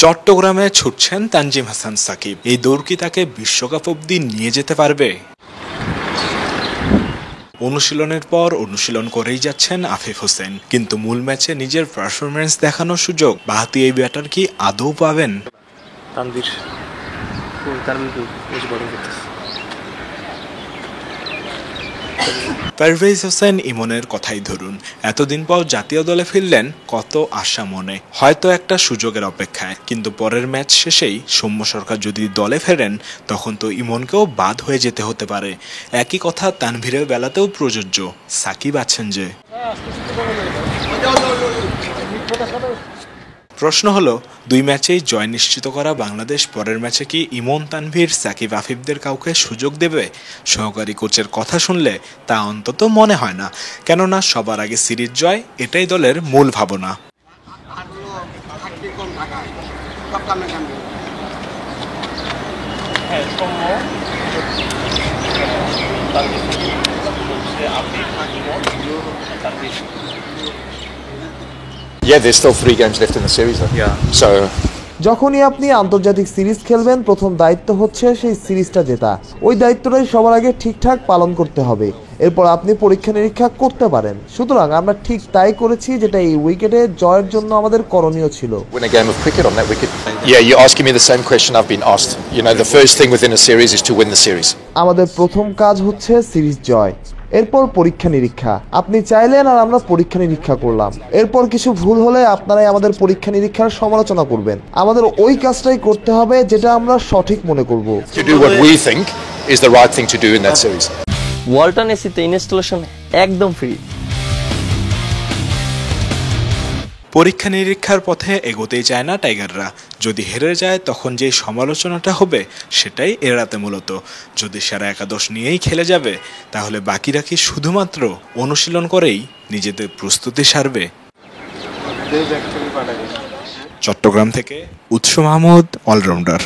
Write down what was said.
চট্টগ্রামে ছুটছেন তানজিম হাসান সাকিব। এই দৌড় কি তাকে বিশ্বকাপ অবধি নিয়ে যেতে পারবে? অনুশীলনের পর অনুশীলন করেই যাচ্ছেন আফিফ হোসেন, কিন্তু মূল ম্যাচে নিজের পারফরম্যান্স দেখানোর সুযোগ বাঁহাতি এই ব্যাটার কি আদৌ পাবেন? পারভেজ হোসেন ইমনের কথাই ধরুন, এতদিন পর জাতীয় দলে ফিরলেন কত আশা মনে, হয়তো একটা সুযোগের অপেক্ষায়। কিন্তু পরের ম্যাচ শেষেই সৌম্য সরকার যদি দলে ফেরেন তখন তো ইমনকেও বাদ হয়ে যেতে হতে পারে। একই কথা তানভীরের বেলাতেও প্রযোজ্য। সাকিব আছেন যে। প্রশ্ন হলো, দুই ম্যাচেই জয় নিশ্চিত করা বাংলাদেশ পরের ম্যাচে কি ইমন, তানভীর, সাকিব, আফিফদের কাউকে সুযোগ দেবে? সহকারী কোচের কথা শুনলে তা অন্তত মনে হয় না, কেননা সবার আগে সিরিজ জয় এটাই দলের মূল ভাবনা। Yeah, there's still 3 games left in the series though. Yeah. So যখনই আপনি আন্তর্জাতিক সিরিজ খেলবেন, প্রথম দায়িত্ব হচ্ছে সেই সিরিজটা জেতা। ওই দায়িত্বটাই সবার আগে ঠিকঠাক পালন করতে হবে, এরপর আপনি পরীক্ষা নিরীক্ষা করতে পারেন। সুতরাং আমরা ঠিক তাই করেছি, যেটা এই উইকেটে জয়ের জন্য আমাদের করণীয় ছিল। win a game of cricket on that wicket. Yeah, you're asking me the same question I've been asked. You know, the first thing within a series is to win the series. আমাদের প্রথম কাজ হচ্ছে series জয়, এরপর পরীক্ষা নিরীক্ষা। আপনি চাইলেন আর আমরা পরীক্ষা নিরীক্ষা করলাম। এরপর কিছু ভুল হলে আপনারাই আমাদের পরীক্ষা নিরীক্ষার সমালোচনা করবেন। আমাদের ওই কাজটাই করতে হবে যেটা আমরা সঠিক মনে করব। To do what we think is the right thing to do in that series. Walton এসিতে ইনস্টলেশন একদম ফ্রি। পরীক্ষা নিরীক্ষার পথে এগোতেই চায় না টাইগাররা। যদি হেরে যায় তখন যে সমালোচনাটা হবে সেটাই এড়াতে মূলত। যদি সেরা একাদশ নিয়েই খেলে যাবে তাহলে বাকিরা কি শুধুমাত্র অনুশীলন করেই নিজেদের প্রস্তুতি সারবে? চট্টগ্রাম থেকে উৎস মাহমুদ, অলরাউন্ডার।